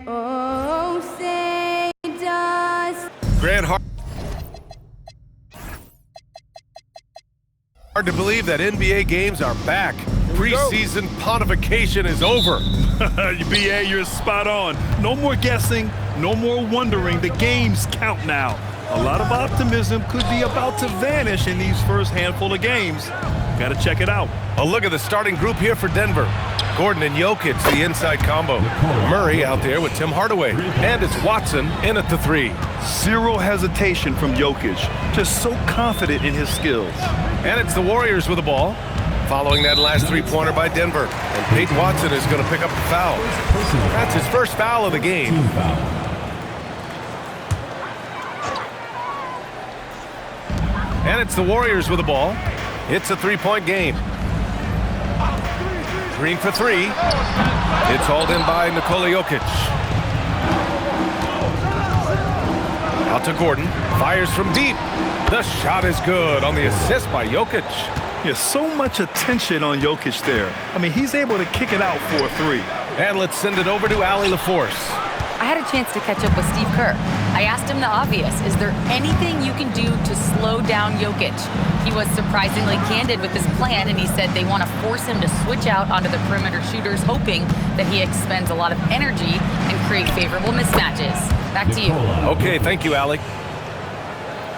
Oh, say does. Grant, hard to believe that NBA games are back. Preseason pontification is over. BA, you're spot on. No more guessing, no more wondering. The games count now. A lot of optimism could be about to vanish in these first handful of games. Got to check it out. A look at the starting group here for Denver. Gordon and Jokic, the inside combo. Murray out there with Tim Hardaway. And it's Watson in at the 3. Zero hesitation from Jokic. Just so confident in his skills. And it's the Warriors with the ball. Following that last three-pointer by Denver. And Peyton Watson is going to pick up the foul. That's his first foul of the game. And it's the Warriors with the ball. It's a three-point game. Green for 3. It's hauled in by Nikola Jokic. Out to Gordon. Fires from deep. The shot is good on the assist by Jokic. Yeah, so much attention on Jokic there. I mean, he's able to kick it out for a 3. And let's send it over to Allie LaForce. I had a chance to catch up with Steve Kerr. I asked him the obvious. Is there anything you can do to slow down Jokic? He was surprisingly candid with his plan, and he said they want to force him to switch out onto the perimeter shooters, hoping that he expends a lot of energy and create favorable mismatches. Back to you. Okay, thank you, Allie.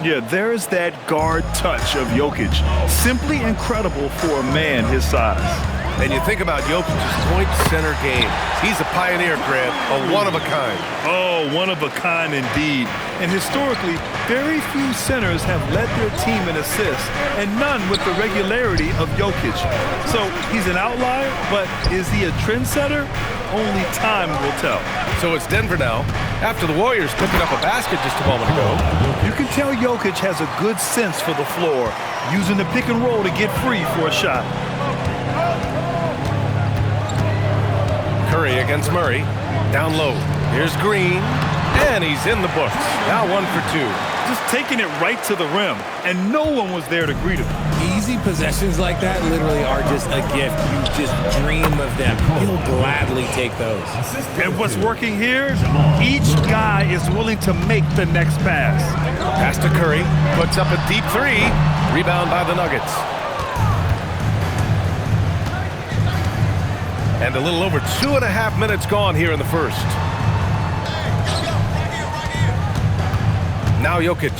Yeah, there's that guard touch of Jokic. Simply incredible for a man his size. And you think about Jokic's point center game. He's a pioneer, Grant, a one-of-a-kind. Oh, one-of-a-kind indeed. And historically, very few centers have led their team in assists, and none with the regularity of Jokic. So he's an outlier, but is he a trendsetter? Only time will tell. So it's Denver now, after the Warriors picking up a basket just a moment ago. You can tell Jokic has a good sense for the floor, using the pick and roll to get free for a shot. Curry against Murray. Down low. Here's Green. And he's in the books. Now 1 for 2. Just taking it right to the rim, and no one was there to greet him. Easy possessions like that literally are just a gift. You just dream of them. He'll gladly take those. And what's working here? Each guy is willing to make the next pass. Pass to Curry. Puts up a deep 3. Rebound by the Nuggets. And a little over 2.5 minutes gone here in the first. Now Jokic.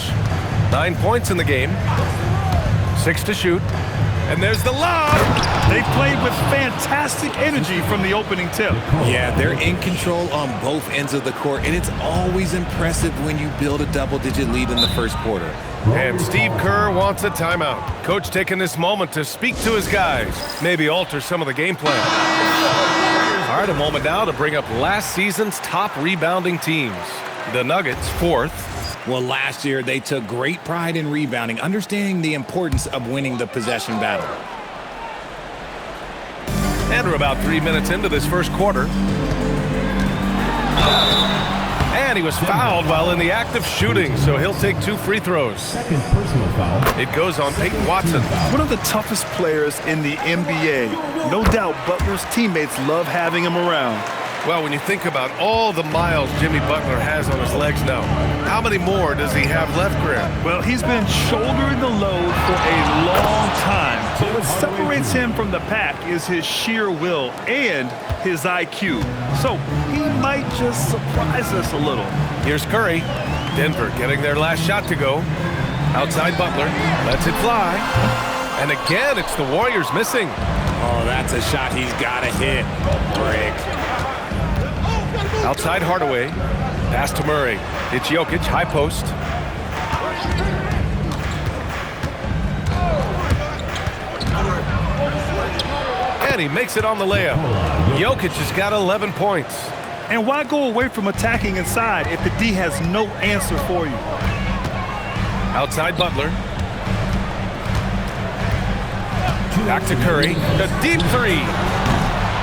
9 points in the game. 6 to shoot. And there's the lob. They played with fantastic energy from the opening tip. Yeah, they're in control on both ends of the court, and it's always impressive when you build a double-digit lead in the first quarter. And Steve Kerr wants a timeout. Coach taking this moment to speak to his guys. Maybe alter some of the game plan. All right, a moment now to bring up last season's top rebounding teams. The Nuggets, 4th. Well, last year they took great pride in rebounding, understanding the importance of winning the possession battle. And we're about 3 minutes into this first quarter. And he was fouled while in the act of shooting, so he'll take 2 free throws. Second personal foul. It goes on Peyton Watson. One of the toughest players in the NBA. No doubt Butler's teammates love having him around. Well, when you think about all the miles Jimmy Butler has on his legs now, how many more does he have left, Grant? Well, he's been shouldering the load for a long time. But what separates him from the pack is his sheer will and his IQ. So he might just surprise us a little. Here's Curry. Denver getting their last shot to go. Outside Butler. Lets it fly. And again, it's the Warriors missing. Oh, that's a shot he's got to hit. Brick. Outside Hardaway. Pass to Murray. It's Jokic, high post. And he makes it on the layup. Jokic has got 11 points. And why go away from attacking inside if the D has no answer for you? Outside Butler. Back to Curry. The deep 3.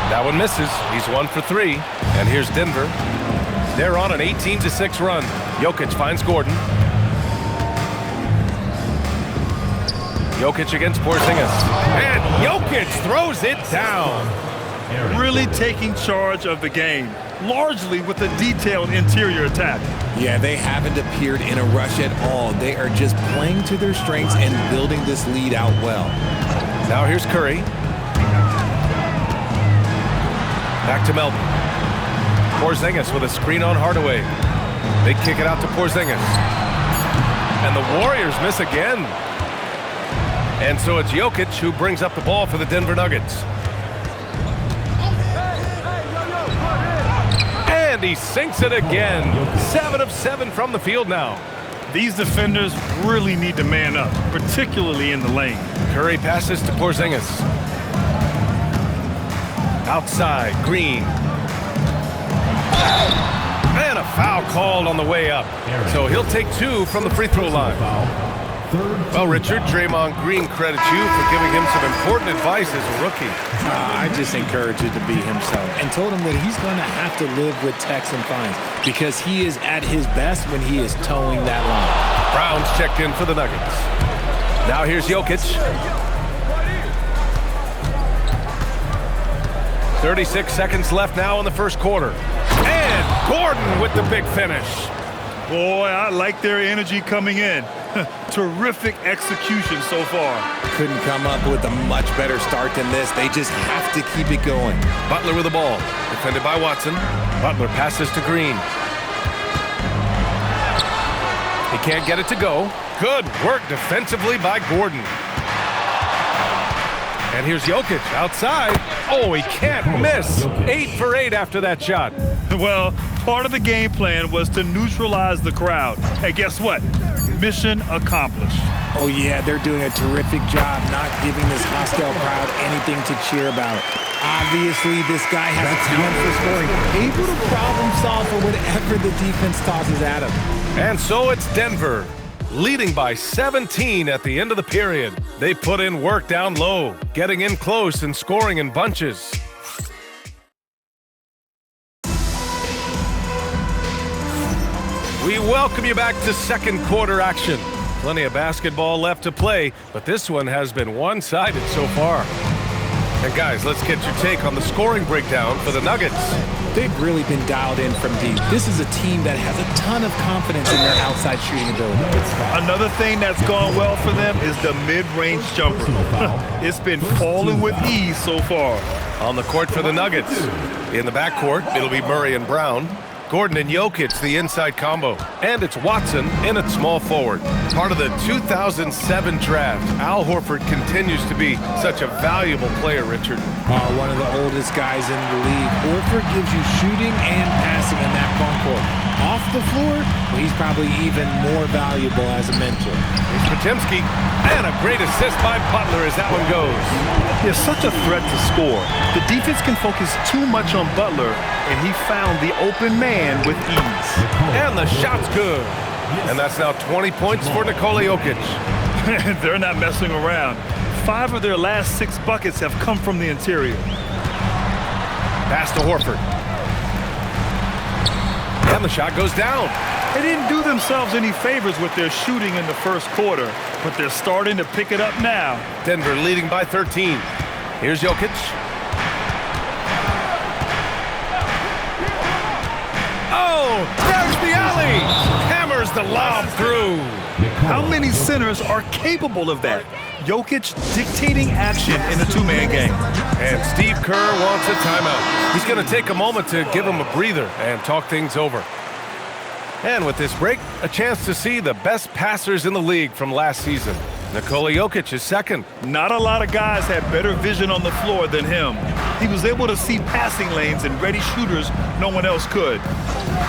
That one misses. He's 1 for 3. And here's Denver. They're on an 18-6 run. Jokic finds Gordon. Jokic against Porzingis. And Jokic throws it down. really taking charge of the game, largely with a detailed interior attack. Yeah, they haven't appeared in a rush at all. They are just playing to their strengths and building this lead out well. Now here's Curry. Back to Melton. Porzingis with a screen on Hardaway. They kick it out to Porzingis. And the Warriors miss again. And so it's Jokic who brings up the ball for the Denver Nuggets. And he sinks it again. 7 of 7 from the field now. These defenders really need to man up, particularly in the lane. Curry passes to Porzingis. Outside, Green. And a foul called on the way up. So he'll take 2 from the free throw line. Well, Richard, Draymond Green credits you for giving him some important advice as a rookie. I just encouraged him to be himself and told him that he's going to have to live with texts and fines because he is at his best when he is towing that line. Brown's checked in for the Nuggets. Now here's Jokic. 36 seconds left now in the first quarter. And Gordon with the big finish. Boy, I like their energy coming in. Terrific execution so far. Couldn't come up with a much better start than this. They just have to keep it going. Butler with the ball. Defended by Watson. Butler passes to Green. He can't get it to go. Good work defensively by Gordon. And here's Jokic outside. Oh, he can't miss. 8 for 8 after that shot. Well, part of the game plan was to neutralize the crowd. Hey, guess what? Mission accomplished. Oh, yeah, they're doing a terrific job not giving this hostile crowd anything to cheer about. Obviously, this guy has a talent for scoring, able to problem solve for whatever the defense tosses at him. And so it's Denver, leading by 17 at the end of the period. They put in work down low, getting in close and scoring in bunches. We welcome you back to second quarter action. Plenty of basketball left to play, but this one has been one-sided so far. And guys, let's get your take on the scoring breakdown for the Nuggets. They've really been dialed in from deep. This is a team that has a ton of confidence in their outside shooting ability. Another thing that's gone well for them is the mid-range jumper. It's been falling with ease so far. On the court for the Nuggets. In the backcourt, it'll be Murray and Brown. Gordon and Jokic, the inside combo. And it's Watson in at small forward. Part of the 2007 draft, Al Horford continues to be such a valuable player, Richard. One of the oldest guys in the league. Horford gives you shooting and passing in that front court. Off the floor, well, he's probably even more valuable as a mentor. Here's Potemski, and a great assist by Butler as that one goes. He's such a threat to score. The defense can focus too much on Butler, and he found the open man with ease. And the shot's good. And that's now 20 points for Nikola Jokic. They're not messing around. 5 of their last 6 buckets have come from the interior. Pass to Horford. And the shot goes down. They didn't do themselves any favors with their shooting in the first quarter, but they're starting to pick it up now. Denver leading by 13. Here's Jokic. Oh, there's the alley. Hammers the lob through. How many centers are capable of that? Jokic dictating action in a two-man game. And Steve Kerr wants a timeout. He's going to take a moment to give him a breather and talk things over. And with this break, a chance to see the best passers in the league from last season. Nikola Jokic is second. Not a lot of guys had better vision on the floor than him. He was able to see passing lanes and ready shooters no one else could.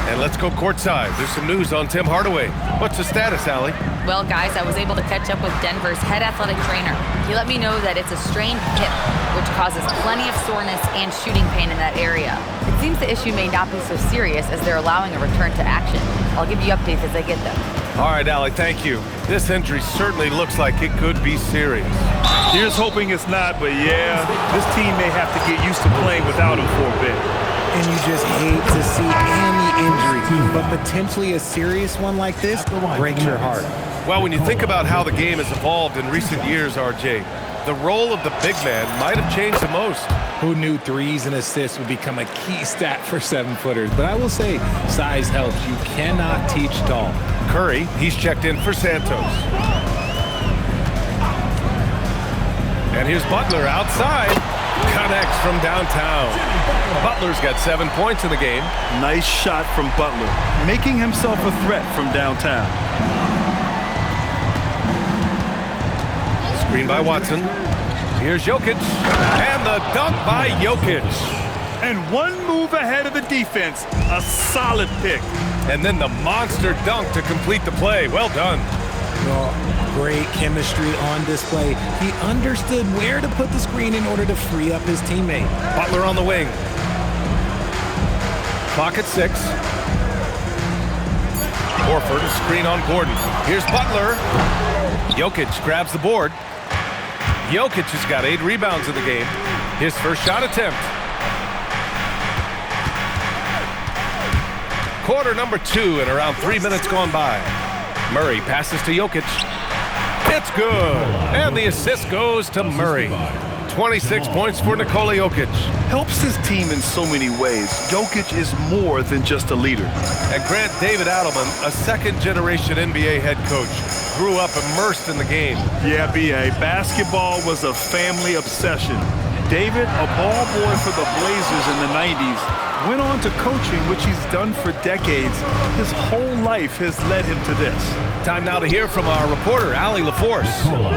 And let's go courtside. There's some news on Tim Hardaway. What's the status, Allie? Well, guys, I was able to catch up with Denver's head athletic trainer. He let me know that it's a strained hip, which causes plenty of soreness and shooting pain in that area. It seems the issue may not be so serious as they're allowing a return to action. I'll give you updates as I get them. All right, Allie, thank you. This injury certainly looks like it could be serious. Here's hoping it's not, but yeah, this team may have to get used to playing without him for a bit. And you just hate to see any injury, but potentially a serious one like this breaks your heart. Well, when you think about how the game has evolved in recent years, RJ, the role of the big man might have changed the most. Who knew threes and assists would become a key stat for 7-footers? But I will say, size helps. You cannot teach tall. Curry, he's checked in for Santos. And here's Butler outside. Connects from downtown. Butler's got 7 points in the game. Nice shot from Butler, making himself a threat from downtown. Screen by Watson. Here's Jokic. And the dunk by Jokic. And one move ahead of the defense. A solid pick. And then the monster dunk to complete the play. Well done. Well, great chemistry on display. He understood where to put the screen in order to free up his teammate. Butler on the wing. Clock at 6. Horford, screen on Gordon. Here's Butler. Jokic grabs the board. Jokic has got 8 rebounds in the game. His first shot attempt. Quarter number 2 and around 3 minutes gone by. Murray passes to Jokic. It's good. And the assist goes to Murray. 26 points for Nikola Jokic. Helps his team in so many ways. Jokic is more than just a leader. And Grant David Adelman, a second-generation NBA head coach, grew up immersed in the game. Yeah, B.A., basketball was a family obsession. David, a ball boy for the Blazers in the 90s, went on to coaching, which he's done for decades. His whole life has led him to this. Time now to hear from our reporter, Allie LaForce.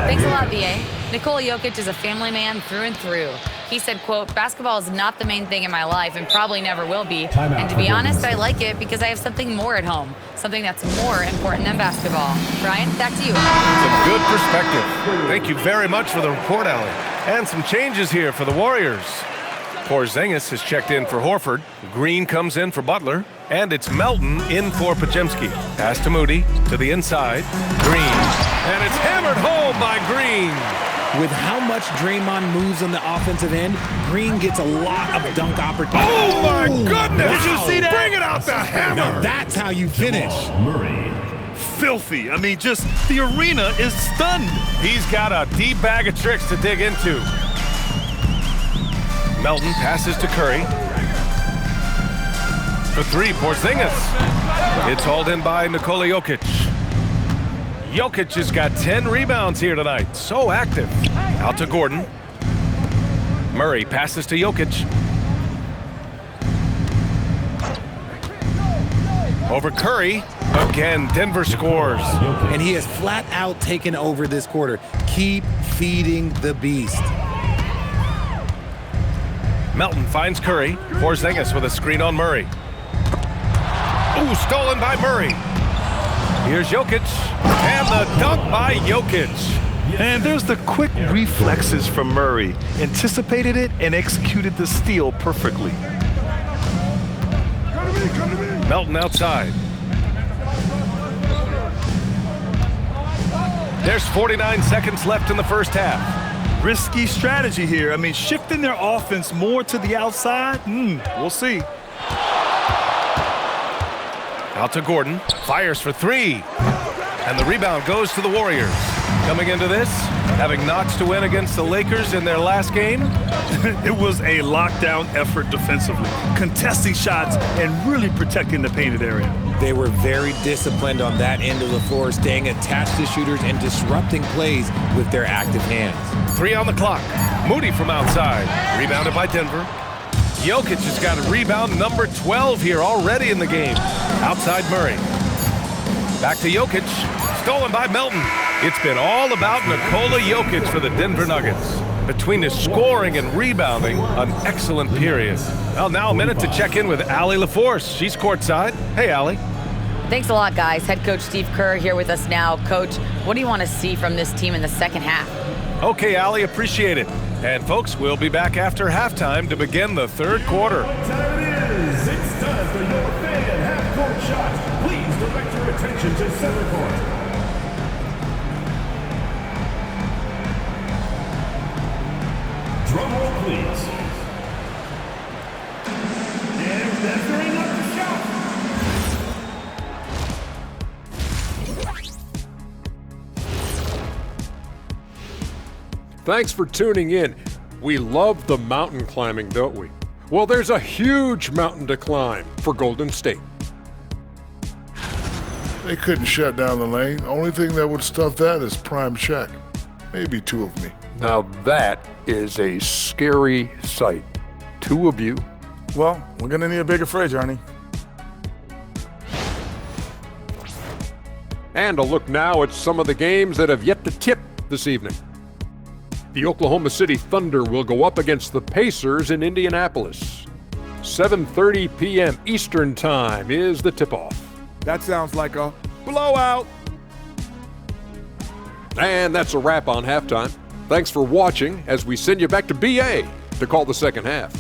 Thanks a lot, B.A. Nikola Jokic is a family man through and through. He said, quote, "Basketball is not the main thing in my life and probably never will be. And to be honest, I like it because I have something more at home, something that's more important than basketball." Brian, back to you. Some good perspective. Thank you very much for the report, Allie. And some changes here for the Warriors. Porzingis has checked in for Horford. Green comes in for Butler. And it's Melton in for Podziemski. Pass to Moody, to the inside. Green. And it's hammered home by Green. With how much Draymond moves on the offensive end, Green gets a lot of dunk opportunities. Oh, my goodness! Did you see that? Bring it out the hammer! Now that's how you finish. Filthy. I mean, just the arena is stunned. He's got a deep bag of tricks to dig into. Melton passes to Curry. For 3, Porzingis. It's hauled in by Nikola Jokic. Jokic has got 10 rebounds here tonight. So active. Out to Gordon. Murray passes to Jokic. Over Curry. Again, Denver scores. And he has flat out taken over this quarter. Keep feeding the beast. Melton finds Curry. Porzingis with a screen on Murray. Ooh, stolen by Murray. Here's Jokic. And the dunk by Jokic. And there's the quick reflexes from Murray. Anticipated it and executed the steal perfectly. Melton outside. There's 49 seconds left in the first half. Risky strategy here. I mean, shifting their offense more to the outside, we'll see. Out to Gordon. Fires for 3. And the rebound goes to the Warriors. Coming into this, having notched to win against the Lakers in their last game. It was a lockdown effort defensively, contesting shots and really protecting the painted area. They were very disciplined on that end of the floor, staying attached to shooters and disrupting plays with their active hands. 3 on the clock. Moody from outside. Rebounded by Denver. Jokic has got a rebound number 12 here already in the game. Outside Murray. Back to Jokic. Stolen by Melton. It's been all about Nikola Jokic for the Denver Nuggets. Between his scoring and rebounding, an excellent period. Well, now a minute to check in with Allie LaForce. She's courtside. Hey, Allie. Thanks a lot, guys. Head coach Steve Kerr here with us now. Coach, what do you want to see from this team in the second half? Okay, Allie, appreciate it. And folks, we'll be back after halftime to begin the third quarter. Time it is. It's time for your fan half-court shot. Please direct your attention to center court. Drum roll, please. And that's very much the shot. Thanks for tuning in. We love the mountain climbing, don't we? Well, there's a huge mountain to climb for Golden State. They couldn't shut down the lane. Only thing that would stuff that is prime check. Maybe two of me. Now that is a scary sight. Two of you. Well, we're gonna need a bigger fridge, Ernie. And a look now at some of the games that have yet to tip this evening. The Oklahoma City Thunder will go up against the Pacers in Indianapolis. 7:30 p.m. Eastern Time is the tip-off. That sounds like a blowout. And that's a wrap on halftime. Thanks for watching as we send you back to BA to call the second half.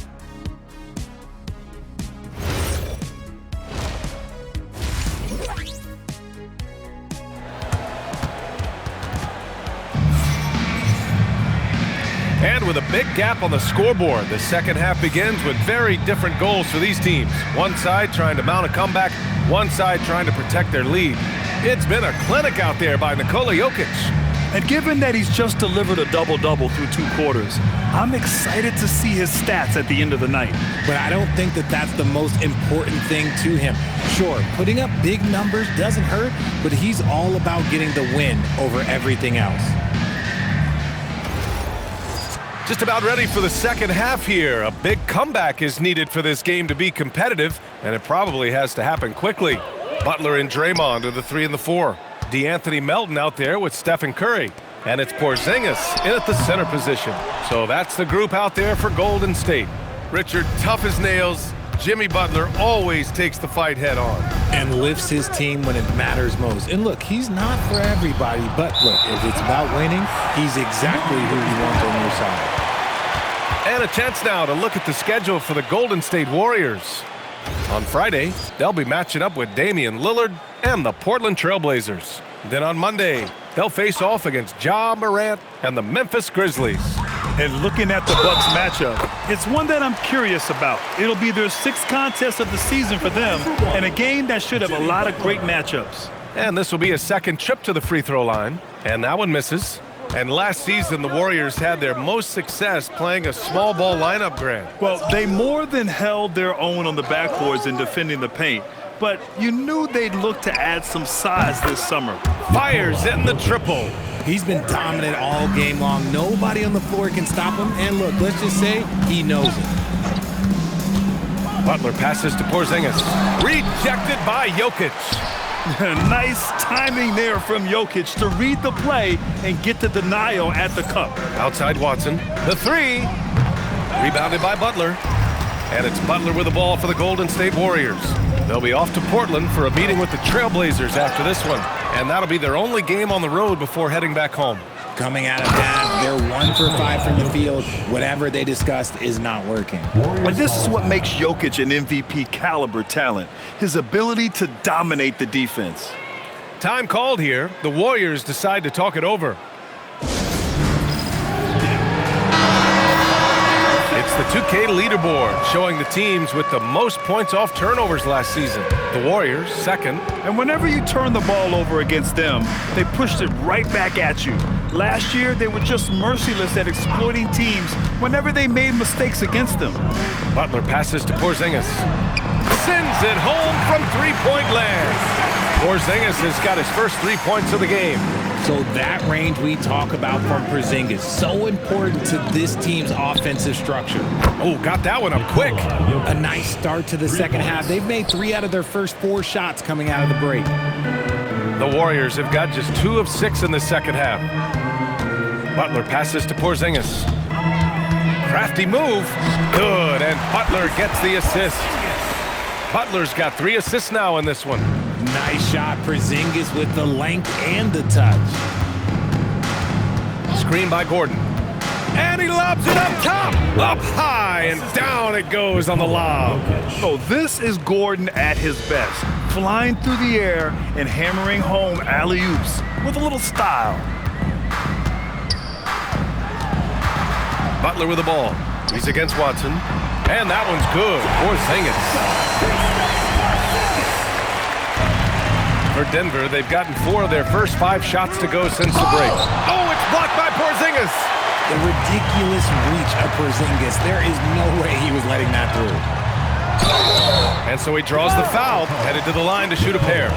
And with a big gap on the scoreboard, the second half begins with very different goals for these teams. One side trying to mount a comeback, one side trying to protect their lead. It's been a clinic out there by Nikola Jokic. And given that he's just delivered a double-double through 2 quarters, I'm excited to see his stats at the end of the night. But I don't think that that's the most important thing to him. Sure, putting up big numbers doesn't hurt, but he's all about getting the win over everything else. Just about ready for the second half here. A big comeback is needed for this game to be competitive, and it probably has to happen quickly. Butler and Draymond are the 3 and the 4. DeAnthony Melton out there with Stephen Curry. And it's Porzingis in at the center position. So that's the group out there for Golden State. Richard, tough as nails. Jimmy Butler always takes the fight head on. And lifts his team when it matters most. And look, he's not for everybody, but look, if it's about winning, he's exactly who you want on your side. And a chance now to look at the schedule for the Golden State Warriors. On Friday, they'll be matching up with Damian Lillard and the Portland Trail Blazers. Then on Monday, they'll face off against Ja Morant and the Memphis Grizzlies. And looking at the Bucks matchup, it's one that I'm curious about. It'll be their 6th contest of the season for them, and a game that should have a lot of great matchups. And this will be a second trip to the free throw line, and that one misses. And last season, the Warriors had their most success playing a small ball lineup, Grant. Well, they more than held their own on the backboards in defending the paint, but you knew they'd look to add some size this summer. Fires in the triple. He's been dominant all game long. Nobody on the floor can stop him. And look, let's just say he knows it. Butler passes to Porzingis. Rejected by Jokic. Nice timing there from Jokic to read the play and get the denial at the cup. Outside Watson. The 3. Rebounded by Butler. And it's Butler with the ball for the Golden State Warriors. They'll be off to Portland for a meeting with the Trailblazers after this one. And that'll be their only game on the road before heading back home. Coming out of that, they're 1 for 5 from the field. Whatever they discussed is not working. And this is what makes Jokic an MVP caliber talent, his ability to dominate the defense. Time called here. The Warriors decide to talk it over. It's the 2K leaderboard showing the teams with the most points off turnovers last season. The Warriors, 2nd. And whenever you turn the ball over against them, they pushed it right back at you. Last year, they were just merciless at exploiting teams whenever they made mistakes against them. Butler passes to Porzingis. Sends it home from 3-point land. Porzingis has got his first 3 points of the game. So that range we talk about from Porzingis, so important to this team's offensive structure. Oh, got that one up quick. A nice start to the second half. They've made 3 out of their first 4 shots coming out of the break. The Warriors have got just 2 of 6 in the second half. Butler passes to Porzingis. Crafty move. Good, and Butler gets the assist. Butler's got 3 assists now in this one. Nice shot, Porzingis with the length and the touch. Screen by Gordon. And he lobs it up top. Up high, and down it goes on the lob. So this is Gordon at his best, flying through the air and hammering home alley-oops with a little style. Butler with the ball. He's against Watson. And that one's good. Porzingis. For Denver, they've gotten 4 of their first 5 shots to go since the break. Oh, it's blocked by Porzingis. The ridiculous reach of Porzingis. There is no way he was letting that through. And so he draws the foul, headed to the line to shoot a pair.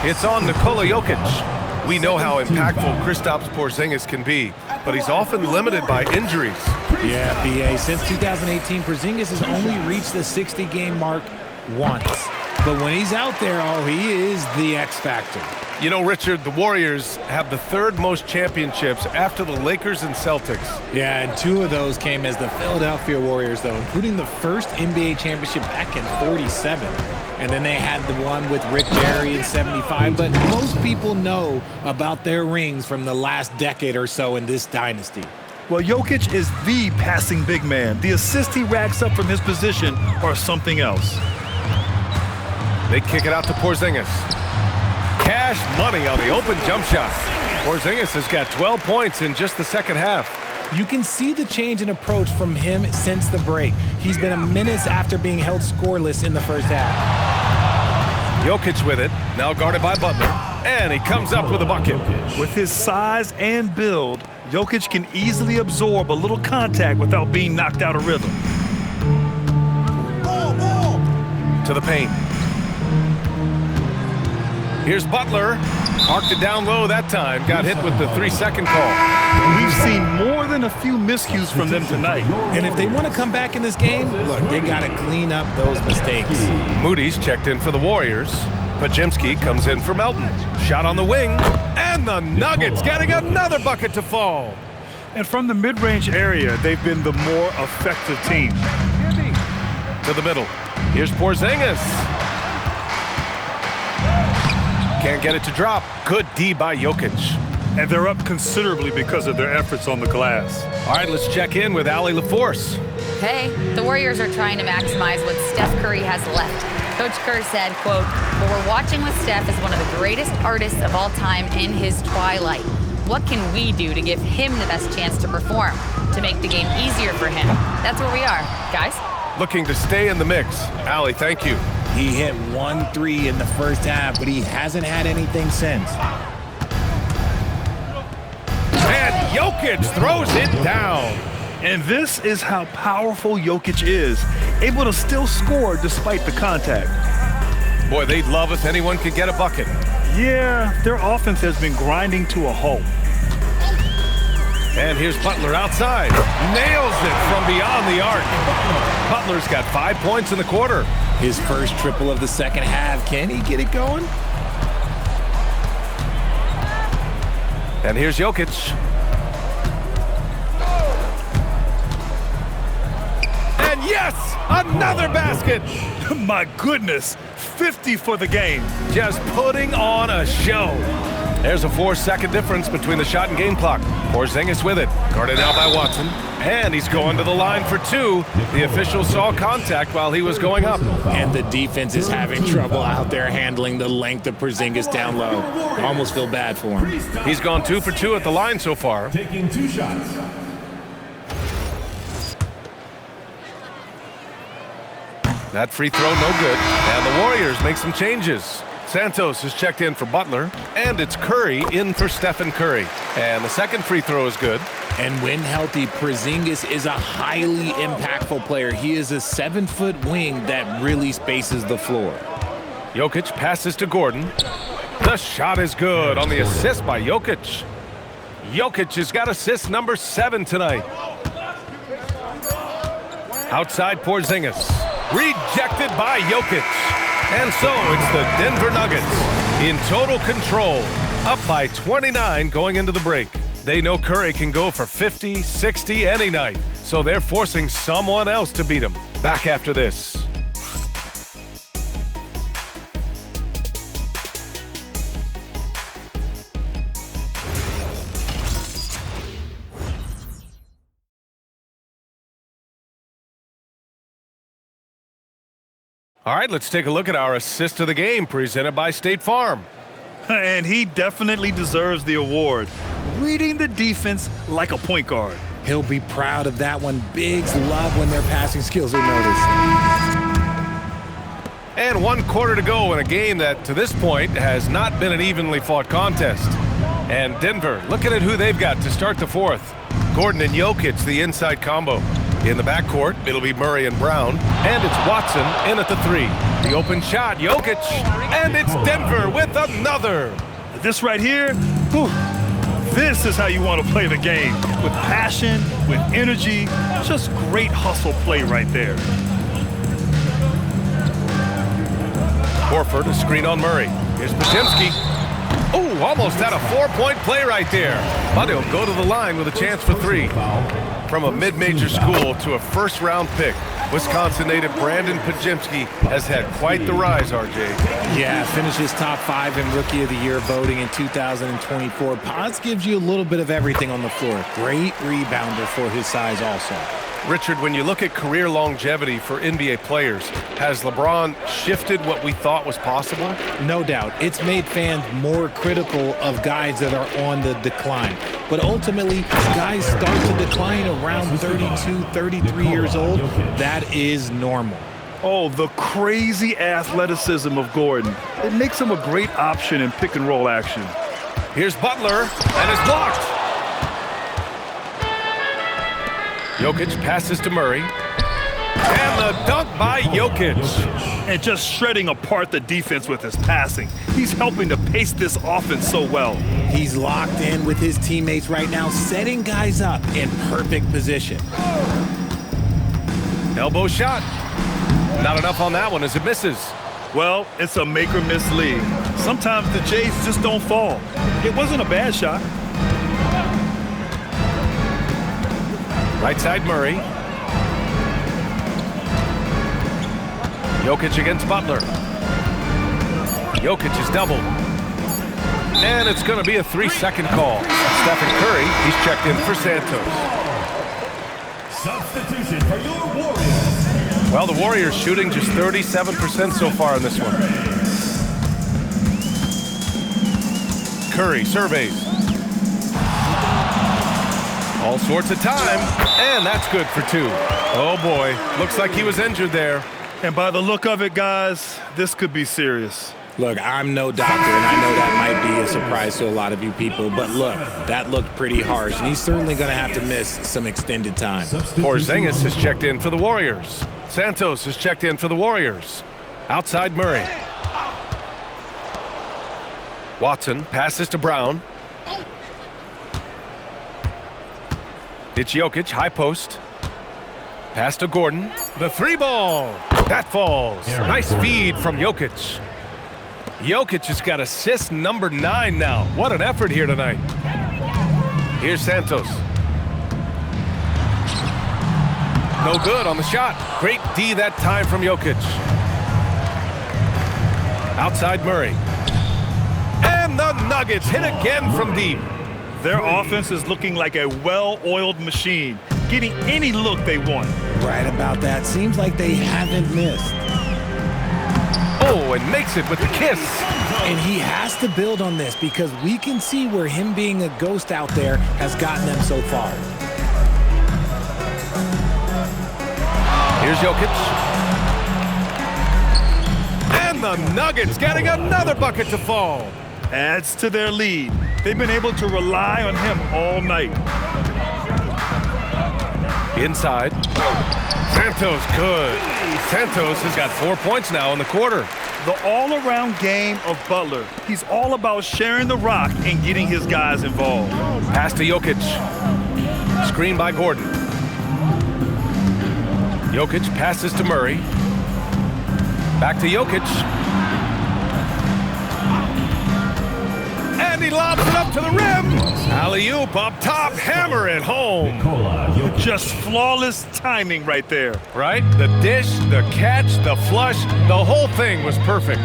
It's on Nikola Jokic. We know how impactful Kristaps Porzingis can be, but he's often limited by injuries. Yeah, BA. Since 2018, Porzingis has only reached the 60-game mark once. But when he's out there, oh, he is the X factor. You know, Richard, the Warriors have the third most championships after the Lakers and Celtics. Yeah, and 2 of those came as the Philadelphia Warriors, though, including the first NBA championship back in '47. And then they had the one with Rick Barry in '75. But most people know about their rings from the last decade or so in this dynasty. Well, Jokic is the passing big man. The assists he racks up from his position are something else. They kick it out to Porzingis. Cash money on the open jump shot. Porzingis has got 12 points in just the second half. You can see the change in approach from him since the break. He's been a menace after being held scoreless in the first half. Jokic with it, now guarded by Butler, and he comes up with a bucket. With his size and build, Jokic can easily absorb a little contact without being knocked out of rhythm. To the paint. Here's Butler. Marked it down low that time. Got hit with the 3-second call. We've seen more than a few miscues from them tonight. And if they want to come back in this game, look, they got to clean up those mistakes. Moody's checked in for the Warriors. Pajemski comes in for Melton. Shot on the wing. And the Nuggets getting another bucket to fall. And from the mid-range area, they've been the more effective team. To the middle. Here's Porzingis. Can't get it to drop. Good D by Jokic. And they're up considerably because of their efforts on the glass. All right, let's check in with Allie LaForce. Hey, the Warriors are trying to maximize what Steph Curry has left. Coach Kerr said, quote, "What we're watching with Steph is one of the greatest artists of all time in his twilight. What can we do to give him the best chance to perform, to make the game easier for him?" That's where we are, guys. Looking to stay in the mix. Allie, thank you. He hit 1 3 in the first half, but he hasn't had anything since. And Jokic throws it down. And this is how powerful Jokic is, able to still score despite the contact. Boy, they'd love if anyone could get a bucket. Yeah, their offense has been grinding to a halt. And here's Butler outside. Nails it from beyond the arc. Butler's got 5 points in the quarter. His first triple of the second half. Can he get it going? And here's Jokic. And yes, another basket. My goodness, 50 for the game. Just putting on a show. There's a 4-second difference between the shot and game clock. Porzingis with it. Guarded now by Watson. And he's going to the line for 2. The official saw contact while he was going up. And the defense is having trouble out there handling the length of Porzingis down low. I almost feel bad for him. He's gone 2 for 2 at the line so far. Taking 2 shots. That free throw no good. And the Warriors make some changes. Santos has checked in for Butler, and it's Curry in for Stephen Curry. And the second free throw is good. And when healthy, Porzingis is a highly impactful player. He is a 7-foot wing that really spaces the floor. Jokic passes to Gordon. The shot is good on the assist by Jokic. Jokic has got assist number 7 tonight. Outside Porzingis. Rejected by Jokic. And so it's the Denver Nuggets in total control, up by 29 going into the break. They know Curry can go for 50, 60 any night, so they're forcing someone else to beat him. Back after this. All right, let's take a look at our assist of the game presented by State Farm. And he definitely deserves the award. Reading the defense like a point guard. He'll be proud of that one. Bigs love when their passing skills are noticed. And 1 quarter to go in a game that, to this point, has not been an evenly fought contest. And Denver, looking at who they've got to start the fourth. Gordon and Jokic, the inside combo. In the backcourt, it'll be Murray and Brown. And it's Watson in at the 3. The open shot, Jokic. And it's Denver with another. This right here, whew, this is how you want to play the game. With passion, with energy, just great hustle play right there. Horford, a screen on Murray. Here's Podziemski. Oh, almost had a 4-point play right there. But he'll go to the line with a chance for 3. From a mid-major school to a first-round pick, Wisconsin native Brandon Podziemski has had quite the rise, RJ. Yeah, finishes top 5 in Rookie of the Year voting in 2024. Pods gives you a little bit of everything on the floor. Great rebounder for his size also. Richard, when you look at career longevity for NBA players, has LeBron shifted what we thought was possible? No doubt. It's made fans more critical of guys that are on the decline. But ultimately, guys start to decline around 32, 33 years old. That is normal. Oh, the crazy athleticism of Gordon. It makes him a great option in pick-and-roll action. Here's Butler, and it's blocked. Jokic passes to Murray. And the dunk by Jokic. And just shredding apart the defense with his passing. He's helping to pace this offense so well. He's locked in with his teammates right now, setting guys up in perfect position. Elbow shot. Not enough on that one as it misses. Well, it's a make-or-miss league. Sometimes the Jays just don't fall. It wasn't a bad shot. Right side Murray. Jokic against Butler. Jokic is doubled. And it's going to be a 3-second call. Stephen Curry, he's checked in for Santos. Substitution for your Warriors. Well, the Warriors shooting just 37% so far in this one. Curry surveys. All sorts of time, and that's good for 2. Oh boy, looks like he was injured there. And by the look of it, guys, this could be serious. Look, I'm no doctor, and I know that might be a surprise to a lot of you people, but look, that looked pretty harsh, and he's certainly going to have to miss some extended time. Porzingis has checked in for the Warriors. Santos has checked in for the Warriors. Outside Murray. Watson passes to Brown. It's Jokic, high post. Pass to Gordon. The 3-ball. That falls. Nice feed from Jokic. Jokic has got assist number 9 now. What an effort here tonight. Here's Santos. No good on the shot. Great D that time from Jokic. Outside Murray. And the Nuggets hit again from deep. Their offense is looking like a well-oiled machine, getting any look they want. Right about that. Seems like they haven't missed. Oh, and makes it with the kiss. And he has to build on this because we can see where him being a ghost out there has gotten them so far. Here's Jokic. And the Nuggets getting another bucket to fall. Adds to their lead. They've been able to rely on him all night. Inside. Santos good. Santos has got 4 points now in the quarter. The all-around game of Butler. He's all about sharing the rock and getting his guys involved. Pass to Jokic. Screen by Gordon. Jokic passes to Murray. Back to Jokic. And he lobs it up to the rim. Alley-oop up top, hammer it home. Nikola Jokic. Just flawless timing right there. Right? The dish, the catch, the flush, the whole thing was perfect.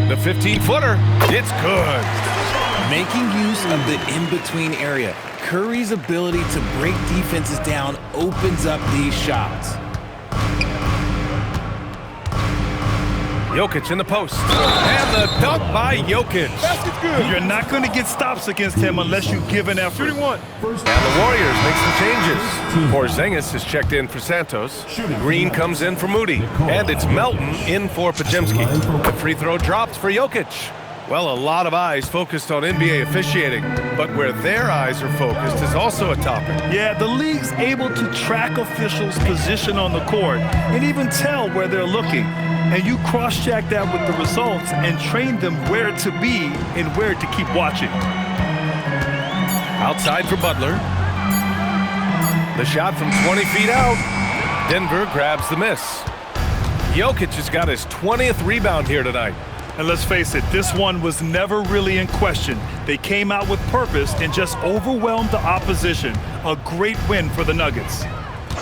The 15-footer, it's good. Making use of the in-between area. Curry's ability to break defenses down opens up these shots. Jokic in the post. And the dunk by Jokic. That's good. You're not going to get stops against him unless you give an effort. And the Warriors make some changes. Porzingis is checked in for Santos. Green comes in for Moody. And it's Melton in for Podziemski. The free throw drops for Jokic. Well, a lot of eyes focused on NBA officiating, but where their eyes are focused is also a topic. Yeah, the league's able to track officials' position on the court and even tell where they're looking. And you cross-check that with the results and train them where to be and where to keep watching. Outside for Butler. The shot from 20 feet out. Denver grabs the miss. Jokic has got his 20th rebound here tonight. And let's face it, this one was never really in question. They came out with purpose and just overwhelmed the opposition. A great win for the Nuggets.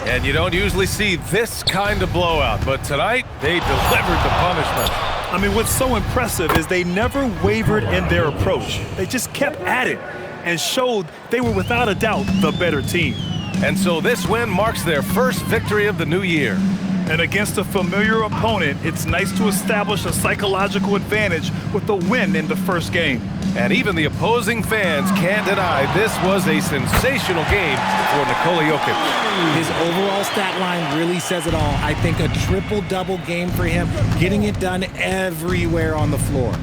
And you don't usually see this kind of blowout, but tonight they delivered the punishment. I mean, what's so impressive is they never wavered in their approach. They just kept at it and showed they were without a doubt the better team. And so this win marks their first victory of the new year. And against a familiar opponent, it's nice to establish a psychological advantage with a win in the first game. And even the opposing fans can't deny this was a sensational game for Nikola Jokic. His overall stat line really says it all. I think a triple-double game for him, getting it done everywhere on the floor.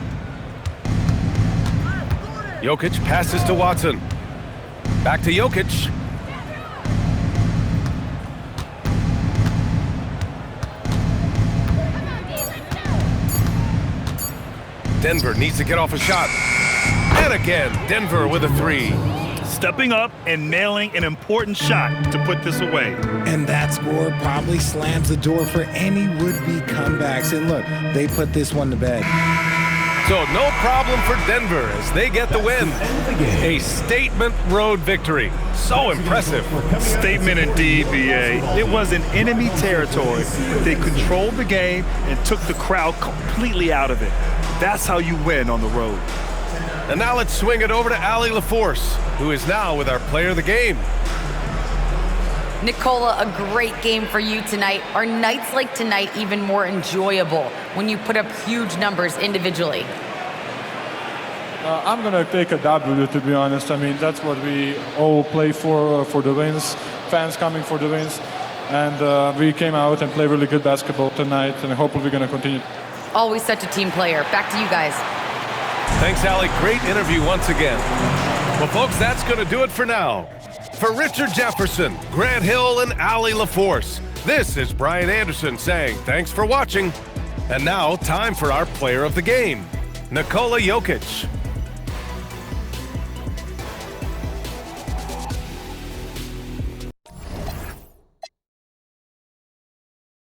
Jokic passes to Watson. Back to Jokic. Denver needs to get off a shot. And again, Denver with a three. Stepping up and nailing an important shot to put this away. And that score probably slams the door for any would-be comebacks. And look, they put this one to bed. So no problem for Denver as they get the win. A statement road victory. So impressive. Statement indeed, BA. It was in enemy territory, but they controlled the game and took the crowd completely out of it. That's how you win on the road. And now let's swing it over to Allie LaForce, who is now with our player of the game. Nikola, a great game for you tonight. Are nights like tonight even more enjoyable when you put up huge numbers individually? I'm going to take a W, to be honest. I mean, that's what we all play for the wins, fans coming for the wins. And we came out and played really good basketball tonight, and hopefully we're going to continue. Always such a team player. Back to you guys. Thanks, Allie. Great interview once again. Well, folks, that's going to do it for now. For Richard Jefferson, Grant Hill, and Allie LaForce, this is Brian Anderson saying thanks for watching. And now, time for our player of the game, Nikola Jokic.